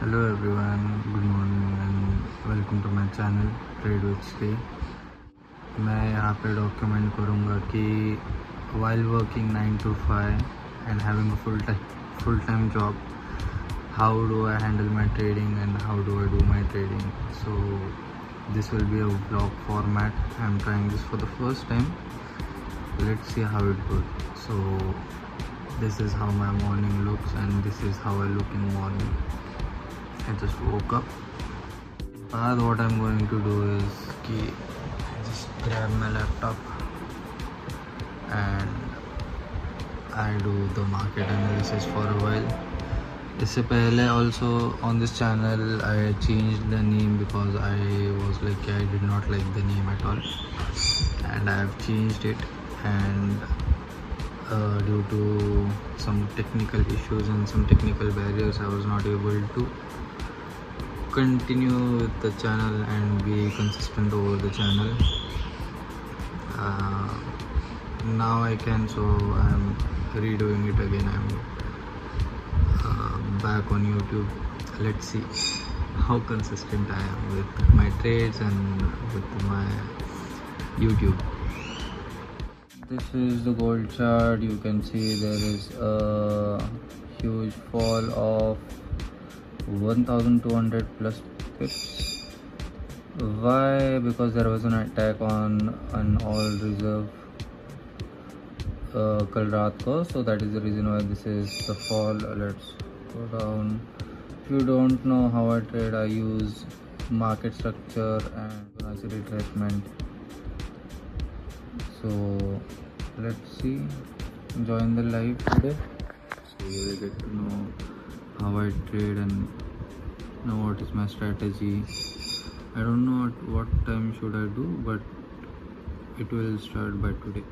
Hello everyone, good morning and welcome to my channel Trade with Sri. मैं यहाँ पे document करूँगा कि while working 9 to 5 and having a full time job, how do I handle my trading and how do I do my trading. So this will be a vlog format. I'm trying this for the first time. Let's see how it goes. So this is how my morning looks and this is how I look in morning. I just woke up. What I'm going to do is कि just grab my laptop and I do the market analysis for a while. इससे पहले also on this channel I changed the name because I was like I did not like the name at all, and I have changed it, and due to some technical issues and some technical barriers I was not able to continue with the channel and be consistent over the channel. Now I can, so I'm redoing it again. I'm back on YouTube. Let's see how consistent I am with my trades and with my YouTube. This is the gold chart. You can see there is a huge fall of 1200 plus pips. Why? Because there was an attack on an all reserve कल रात को, so that is the reason why this is the fall. Let's go down. If you don't know how I trade, I use market structure and Fibonacci retracement. So let's see, join the live today so you will get to know how I trade and know what is my strategy. I don't know at what time should I do, but it will start by today.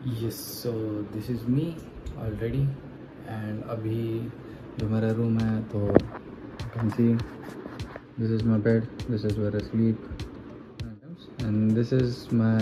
Yes, so this is me already, and अभी जो मेरा room है, तो you can see this is my bed, this is where I sleep, and this is my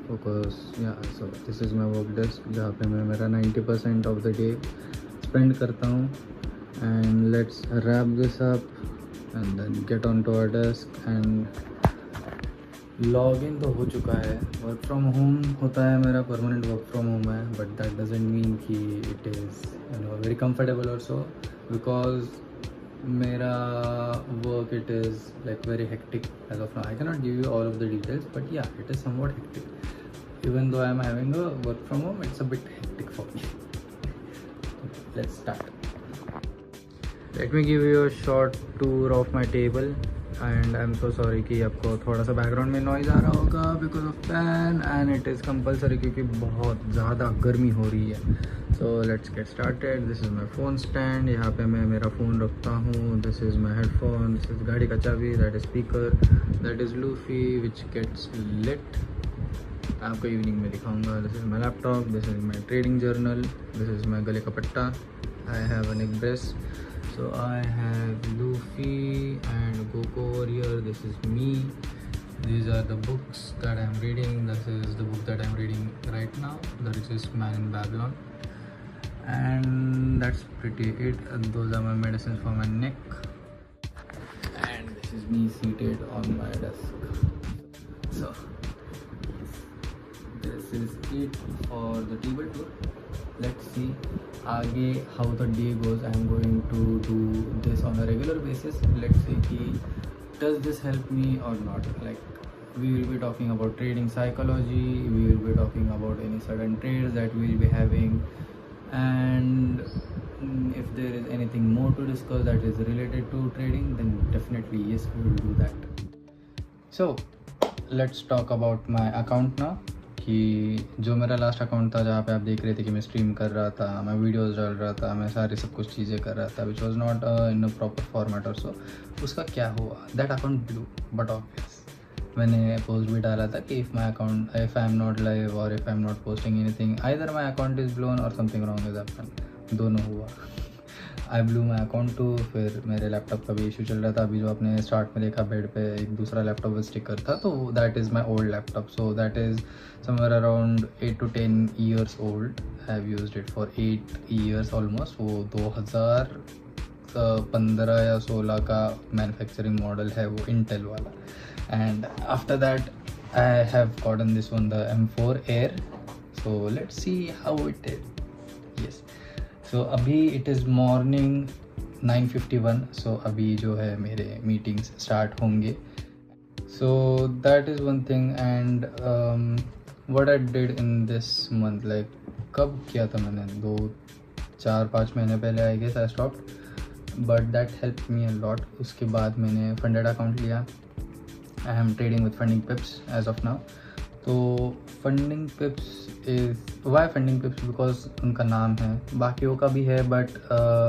focus. Yeah, so this is my work desk जहाँ पे मैं मेरा 90% of the day spend करता हूँ. And let's wrap this up and then get onto our desk and log in तो हो चुका है. वर्क फ्रॉम होम होता है मेरा, परमानेंट वर्क फ्रॉम होम है, बट दैट डजेंट मीन कि it is very comfortable also, because मेरा work it is like very hectic as of now. I can not give you all of the details, but yeah it is somewhat hectic. Even though I am having a work from home, it's a bit hectic for me. Let's start. Let me give you a short tour of my table. And I am so sorry कि आपको थोड़ा सा background में noise आ रहा होगा because of fan, and it is compulsory क्योंकि बहुत ज़्यादा गर्मी हो रही है. So let's get started. This is my phone stand. यहाँ पे मैं मेरा फ़ोन रखता हूँ. This is my headphone. This is गाड़ी का चाबी. That is speaker. That is Luffy which gets lit. आपको इवनिंग में दिखाऊंगा. This is my laptop. This is my trading journal. This is my गले का पट्टा. I have a neck brace. So I have Luffy and Goku Warrior. This is me. These are the books that I am reading. This is the book that I am reading right now, The Richest Man in Babylon. And that's pretty it. And those are my medicines for my neck. And this is me seated on my desk. So this is it for the table tour. Let's see आगे how the day goes. I am going to do this on a regular basis. Let's see कि does this help me or not. Like we will be talking about trading psychology, we will be talking about any certain trades that we will be having, and if there is anything more to discuss that is related to trading, then definitely yes, we will do that. So let's talk about my account now. कि जो मेरा last account था जहाँ पे आप देख रहे थे कि मैं स्ट्रीम कर रहा था, मैं वीडियोस डाल रहा था, मैं सारी सब कुछ चीज़ें कर रहा था which was not in a proper format और सो, उसका क्या हुआ. That account blew. But obvious मैंने पोस्ट भी डाला था कि if I am not live or if I am not posting anything, either my account is blown or something wrong is happen. दोनों हुआ. I blew my account too. फिर मेरे laptop का भी इशू चल रहा था. अभी जो आपने स्टार्ट में देखा बेड पे एक दूसरा लैपटॉप स्टिकर था, तो that is my old laptop. So that is somewhere around 8 to 10 years old. I have used it for 8 years almost. वो 2000 15 या 16 का मैन्युफैक्चरिंग मॉडल है वो इंटेल वाला. And after that I have gotten this one the M4 Air. So let's see how it is. Yes, so अभी it is morning 9:51. सो अभी जो है मेरे मीटिंग्स स्टार्ट होंगे. So that is one thing. And what I did in this month, like कब किया था मैंने, 2-4-5 महीने पहले I guess I stopped, but that help me a lot. उसके बाद मैंने फंडेड अकाउंट लिया. I am trading with Funding Pips as of now. तो Funding Pips is why Funding Pips, because उनका नाम है. बाकियों का भी है, but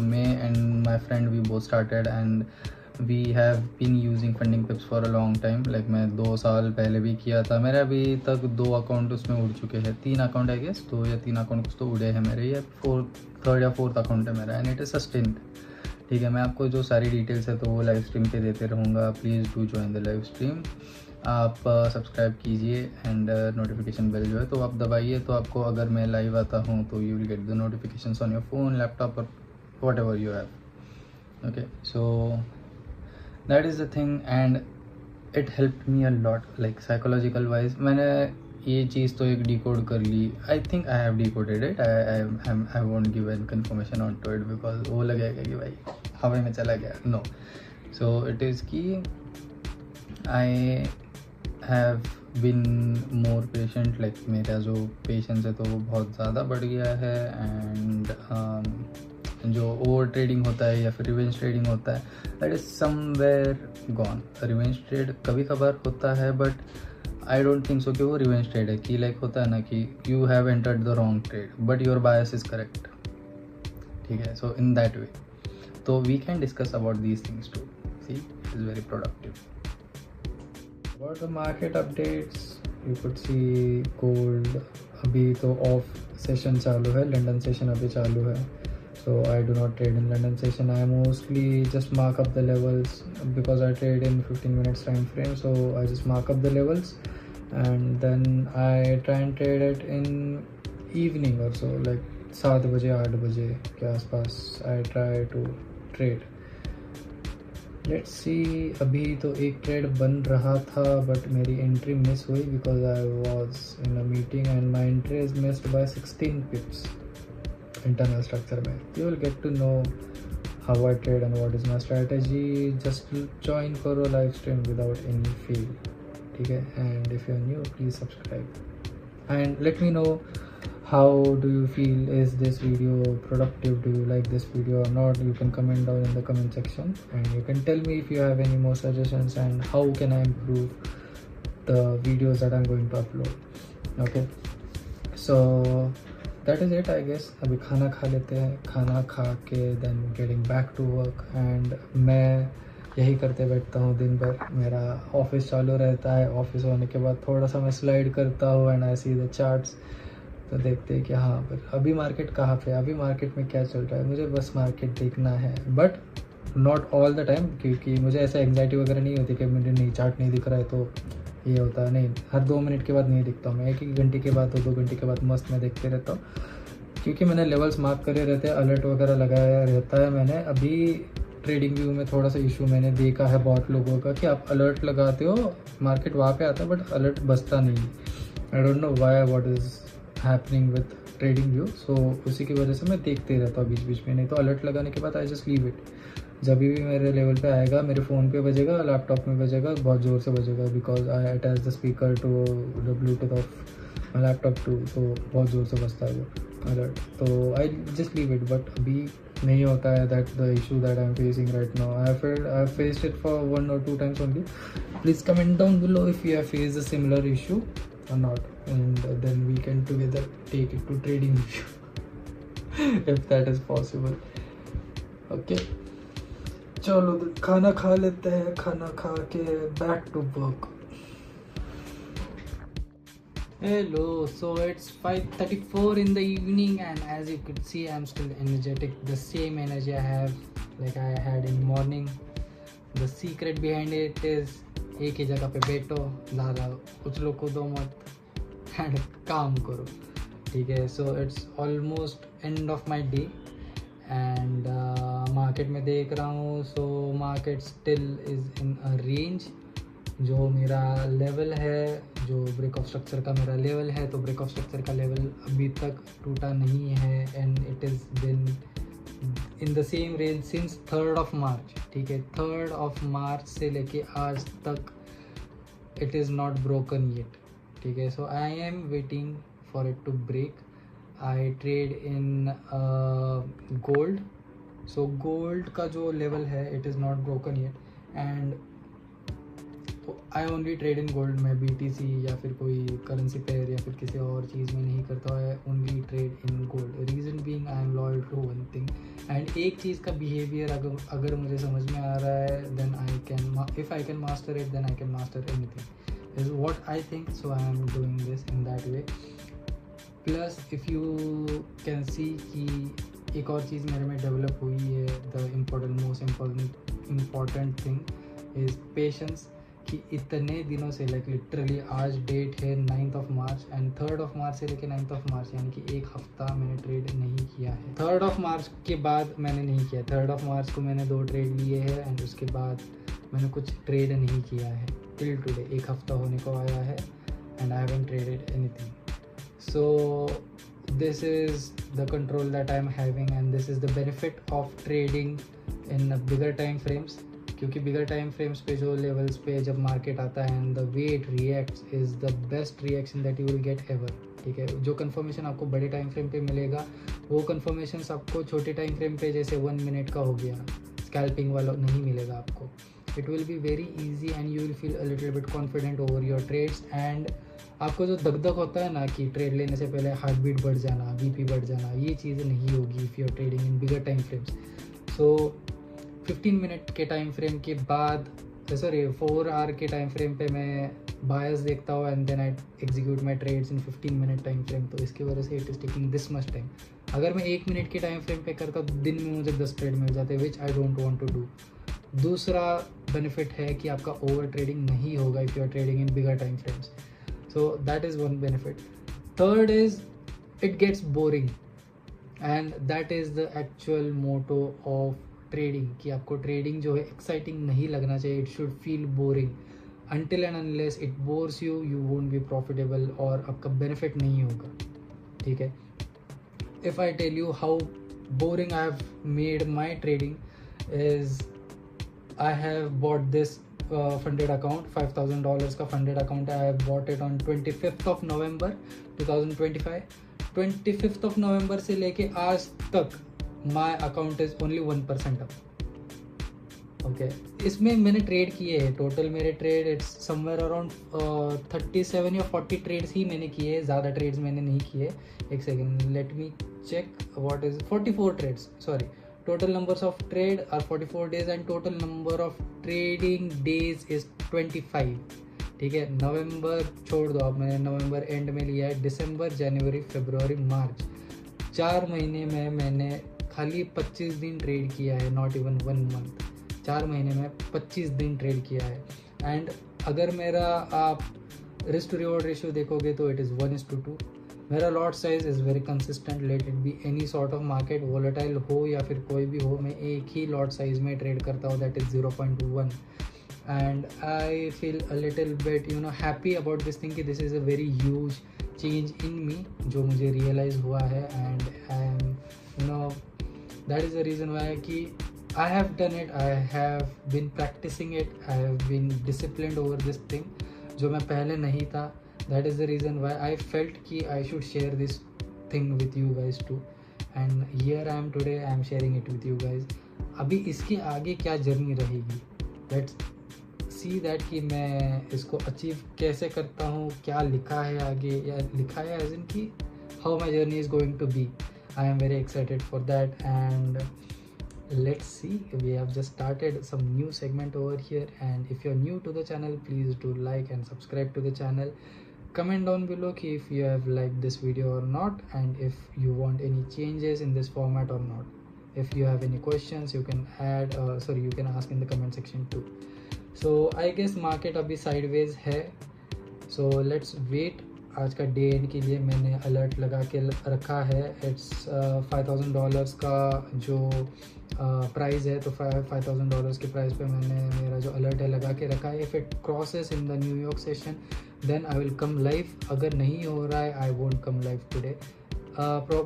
me and my friend we both started and we have been using Funding Pips for a long time. Like मैं 2 साल पहले भी किया था. मेरे अभी तक 2 अकाउंट उसमें उड़ चुके हैं. 3 अकाउंट आई गेस, 2 या 3 अकाउंट कुछ तो उड़े हैं मेरे. ये 3rd या 4th अकाउंट है मेरा. And it is sustained. ठीक है, मैं आपको जो सारी डिटेल्स है तो वो लाइव स्ट्रीम पे देते रहूँगा. Please do join the live stream. आप सब्सक्राइब कीजिए एंड नोटिफिकेशन बेल जो है तो आप दबाइए, तो आपको अगर मैं लाइव आता हूँ तो you will get the notifications on your phone, laptop और whatever you have. Okay, so that is the thing and it helped me a lot, like psychological wise. मैंने ये चीज़ तो एक डिकोड कर ली. I think I have decoded it. I won't give an confirmation on to it because वो लगेगा कि भाई हवा में चला गया. नो, सो इट इज़ कि I have been more patient. Like मेरा जो पेशेंस है तो वो बहुत ज़्यादा बढ़ गया है. एंड जो ओवर ट्रेडिंग होता है या फिर रिवेंज ट्रेडिंग होता है, that is somewhere gone. Revenge trade कभी कभार होता है, but I don't think so कि वो रिवेंज ट्रेड है. कि लाइक होता है ना कि you have entered the wrong trade but your bias is correct. ठीक है, सो इन दैट वे तो we can discuss about these things too. See, it is very productive. About the market updates, you could see gold अभी तो of session चालू है. London session अभी चालू है. So I do not trade in London session. I mostly just mark up the levels because I trade in 15 minutes time frame. So I just mark up the levels and then I try and trade it in evening or so, like 7 बजे 8 बजे के आसपास I try to trade. Let's see. अभी तो एक trade बन रहा था बट मेरी एंट्री मिस हुई because I was in a meeting and my entry is missed by 16 pips. Internal structure में you will get to know how I trade and what is my strategy. Just join करो live stream without any feel. ठीक है, and if you are new please subscribe and let me know how do you feel. Is this video productive? Do you like this video or not? You can comment down in the comment section and you can tell me if you have any more suggestions and how can I improve the videos that I am going to upload. Okay, so that is it I guess. अभी खाना खा लेते हैं. खाना खा के then getting back to work. And मैं यही करते बैठता हूँ दिन भर. मेरा ऑफिस चालू रहता है. ऑफिस होने के बाद थोड़ा सा मैं स्लाइड करता हूँ and I see the charts. तो देखते हैं कि हाँ पर अभी मार्केट कहाँ पे, अभी मार्केट में क्या चल रहा है. मुझे बस मार्केट देखना है but not all the time, क्योंकि मुझे ऐसा एंग्जाइटी वगैरह नहीं होती कि मुझे नहीं चार्ट नहीं दिख रहा है तो ये होता है. नहीं, हर 2 मिनट के बाद नहीं दिखता हूँ मैं. 1 घंटे के बाद 2 घंटे के बाद मस्त मैं देखते रहता हूँ क्योंकि मैंने लेवल्स मार्क करे रहते हैं. अलर्ट वगैरह लगाया रहता है मैंने. अभी ट्रेडिंग व्यू में थोड़ा सा इशू मैंने देखा है बहुत लोगों का कि आप अलर्ट लगाते हो, मार्केट वहाँ पे आता है बट अलर्ट बजता नहीं. I don't know why, what is happening with trading view. So उसी की वजह से मैं देखते रहता हूँ बीच बीच में. नहीं तो अलर्ट लगाने के बाद आई जस्ट लीव इट. जब भी मेरे लेवल पे आएगा, मेरे फ़ोन पे बजेगा, लैपटॉप में बजेगा, बहुत ज़ोर से बजेगा because I attach the speaker to the Bluetooth of my laptop too. तो बहुत ज़ोर से बजता है वो अलर्ट. तो I just leave it. But अभी नहीं होता है that the issue that I am facing right now. I faced it for 1 or 2 times only. Please comment down below if you have faced a similar issue or not, and then we can together take it to trading if that is possible. Okay, चलो खाना खा लेते हैं. खाना खा के back to work. Hello, so it's 5:34 in the evening and as you could see I'm still energetic. The same energy I have like I had in morning. The secret behind it is एक ही जगह पे बैठो, ज़्यादा उछलो कूदो मत and काम करो. ठीक है, so it's almost end of my day and market में देख रहा हूँ, so market still is in a range. जो मेरा लेवल है, जो ब्रेक ऑफ स्ट्रक्चर का मेरा लेवल है, तो ब्रेक ऑफ स्ट्रक्चर का लेवल अभी तक टूटा नहीं है and it is been in the same range since 3rd March. ठीक है, 3rd मार्च से लेके आज तक it is not broken yet. ठीक है, so I am waiting for it to break. I trade in gold. So gold का जो लेवल है it is not broken yet and I only trade in gold. मैं BTC या फिर कोई currency pair या फिर किसी और चीज़ में नहीं करता। I only trade in gold. Reason being I am loyal to one thing and एक चीज़ का बिहेवियर अगर मुझे समझ में आ रहा है then I can, if I can master it then I can master anything is what I think. So I am doing this in that way. Plus if you can see कि एक और चीज़ मेरे में डेवलप हुई है, the most important thing is patience. कि इतने दिनों से लाइक लिटरली आज डेट है 9th March and 3rd March से लेकर 9th मार्च यानी कि एक हफ्ता मैंने ट्रेड नहीं किया है। 3rd मार्च के बाद मैंने नहीं किया। 3rd मार्च को मैंने 2 ट्रेड लिए हैं एंड उसके बाद मैंने कुछ ट्रेड नहीं किया है टिल टुडे। एक हफ्ता होने को आया है and I haven't traded anything. So this is the control that I am having and this is the benefit of trading in bigger time frames। क्योंकि बिगर टाइम फ्रेम्स पे जो लेवल्स पे जब मार्केट आता है and the way it reacts is the best reaction that you will gate ever. ठीक है, जो कन्फर्मेशन आपको बड़े टाइम फ्रेम पे मिलेगा वो कन्फर्मेशन आपको छोटे टाइम फ्रेम पे जैसे 1 मिनट का हो गया स्कैल्पिंग वाला नहीं मिलेगा आपको। It will be very easy and you will feel a little bit confident over your trades and आपको जो दगदग होता है ना कि ट्रेड लेने से पहले हार्ट बीट बढ़ जाना, BP बढ़ जाना, ये चीज़ें नहीं होगी if you are trading in bigger time frames. So 15 minute के टाइम फ्रेम के बाद 4 आवर के टाइम फ्रेम पे मैं बायर्स देखता हूँ and then I execute my trades in 15 minute time frame. तो इसकी वजह से it is taking this much time. अगर मैं 1 मिनट के टाइम फ्रेम पे करता तो दिन में मुझे 10 ट्रेड मिल जाते which I don't want to do. दूसरा बेनिफिट है कि आपका ओवर ट्रेडिंग नहीं होगा if you are trading in bigger time frames. So that is one benefit. Third is it gets boring and that is the actual motto of trading कि आपको trading जो है एक्साइटिंग नहीं लगना चाहिए। It should feel boring. Until and unless it bores you won't be profitable और आपका benefit नहीं होगा। ठीक है, if I tell you how boring I have made my trading is I have bought this funded account $5,000 का funded account है। I have bought it on 25th November 2025। 25th नवंबर से लेके आज तक माई अकाउंट इज ओनली 1% अप। Okay, इसमें मैंने ट्रेड किए हैं टोटल मेरे ट्रेड इट्स समवेयर अराउंड 37 या 40 ट्रेड्स ही मैंने किए हैं। ज़्यादा ट्रेड्स मैंने नहीं किए। एक second, let me check what is 44 trades. Sorry, total numbers of trade are 44 days and total number of trading days is 25। ठीक है, नवंबर छोड़ दो आप, मैंने नवंबर एंड में लिया है। दिसंबर, जनवरी, फरवरी, मार्च, 4 महीने में मैंने खाली 25 दिन ट्रेड किया है। नॉट इवन 1 मंथ, 4 महीने में 25 दिन ट्रेड किया है। एंड अगर मेरा आप रिस्क टू रिवॉर्ड रेशियो देखोगे तो इट इज़ 1:2। मेरा lot size is very consistent. Let it be any sort of market, volatile हो या फिर कोई भी हो, मैं एक ही लॉट साइज में ट्रेड करता हूँ, that is 0.1। And I feel a little bit happy about this thing कि this is a very huge change in me जो मुझे रियलाइज़ हुआ है। And I am that is the reason why कि I have done it, I have been practicing it, I have been disciplined over this thing जो मैं पहले नहीं था। that is the reason why I felt कि I should share this thing with you guys too and here I am today, I am sharing it with you guys। अभी इसके आगे क्या जर्नी रहेगी, let's see that कि मैं इसको achieve कैसे करता हूँ, क्या लिखा है आगे, या लिखा है as in कि how my journey is going to be। I am very excited for that and let's see, we have just started some new segment over here and if you're new to the channel please do like and subscribe to the channel। comment down below if you have liked this video or not and if you want any changes in this format or not। if you have any questions you can you can ask in the comment section too। so I guess market abhi sideways hai, so let's wait आज का day and के लिए मैंने alert लगा के रखा है। It's $5,000 का जो प्राइस है, तो $5,000 के प्राइस पे मैंने मेरा जो अलर्ट है लगा के रखा है। If it crosses in the New York session then I will come live. अगर नहीं हो रहा है I won't come live today.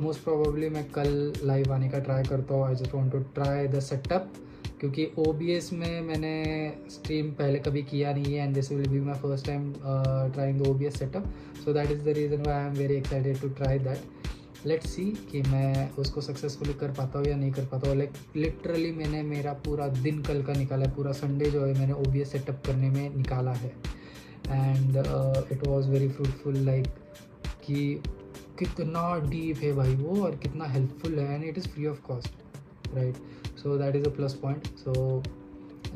Most probably मैं कल लाइव आने का ट्राई करता हूँ। I just want to try the setup, क्योंकि OBS में मैंने स्ट्रीम पहले कभी किया नहीं है and this will be my first time trying the OBS setup. So that is the reason why I am very excited to try that. Let's see कि मैं उसको सक्सेसफुली कर पाता हूँ या नहीं कर पाता हूँ। लाइक लिटरली मैंने मेरा पूरा दिन कल का निकाला है, पूरा संडे जो है मैंने OBS सेटअप करने में निकाला है and it was very fruitful. Like कि कितना डीप है भाई वो और कितना हेल्पफुल है and it is free of cost, right? So that is a plus point. So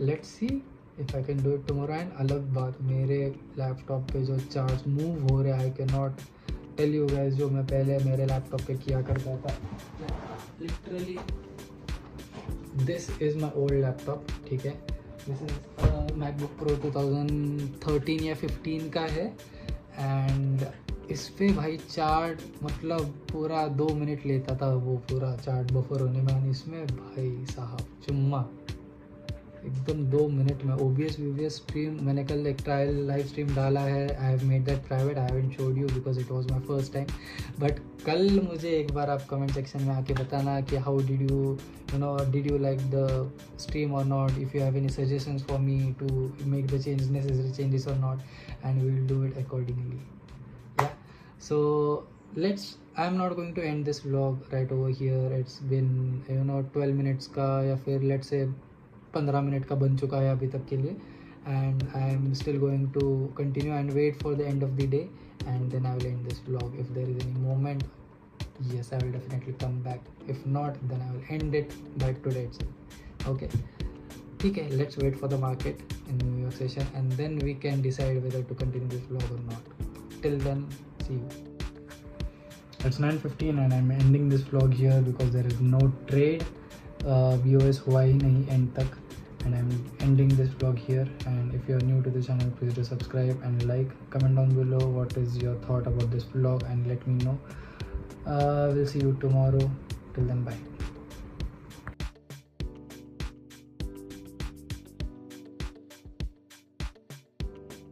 let's see if I can do it tomorrow. And अलग बात, मेरे लैपटॉप पे जो चार्ज मूव हो रहा है, I cannot tell you guys, जो मैं पहले मेरे लैपटॉप पे किया करता था। Literally this is my old laptop, ठीक है? This is MacBook Pro 2013 या 15 का है एंड इस पे भाई चार्ज मतलब पूरा 2 मिनट लेता था वो पूरा चार्ज बफर होने में, और इसमें भाई साहब चुम्मा एकदम 2 मिनट में। OBS स्ट्रीम मैंने कल एक ट्रायल लाइव स्ट्रीम डाला है। I have made that private, I haven't showed you because it was my first time. But कल मुझे एक बार आप कमेंट सेक्शन में आके बताना कि how did you like the stream और not, if you have any suggestions for me to make the necessary changes और not, and we will do it accordingly. So I'm not going to end this vlog right over here. It's been 12 minutes का या फिर let's say 15 minute का बन चुका है अभी तक के लिए, and I'm still going to continue and wait for the end of the day, and then I will end this vlog. If there is any moment, yes, I will definitely come back. If not, then I will end it by today itself. Okay, ठीक है, let's wait for the market in New York session and then we can decide whether to continue this vlog or not. Till then, see you. It's 9:15 and I'm ending this vlog here because there is no trade. BOS हुआ ही नहीं end तक, and I'm ending this vlog here. And if you are new to the channel, please do subscribe and like. Comment down below what is your thought about this vlog and let me know. We'll see you tomorrow. Till then, bye.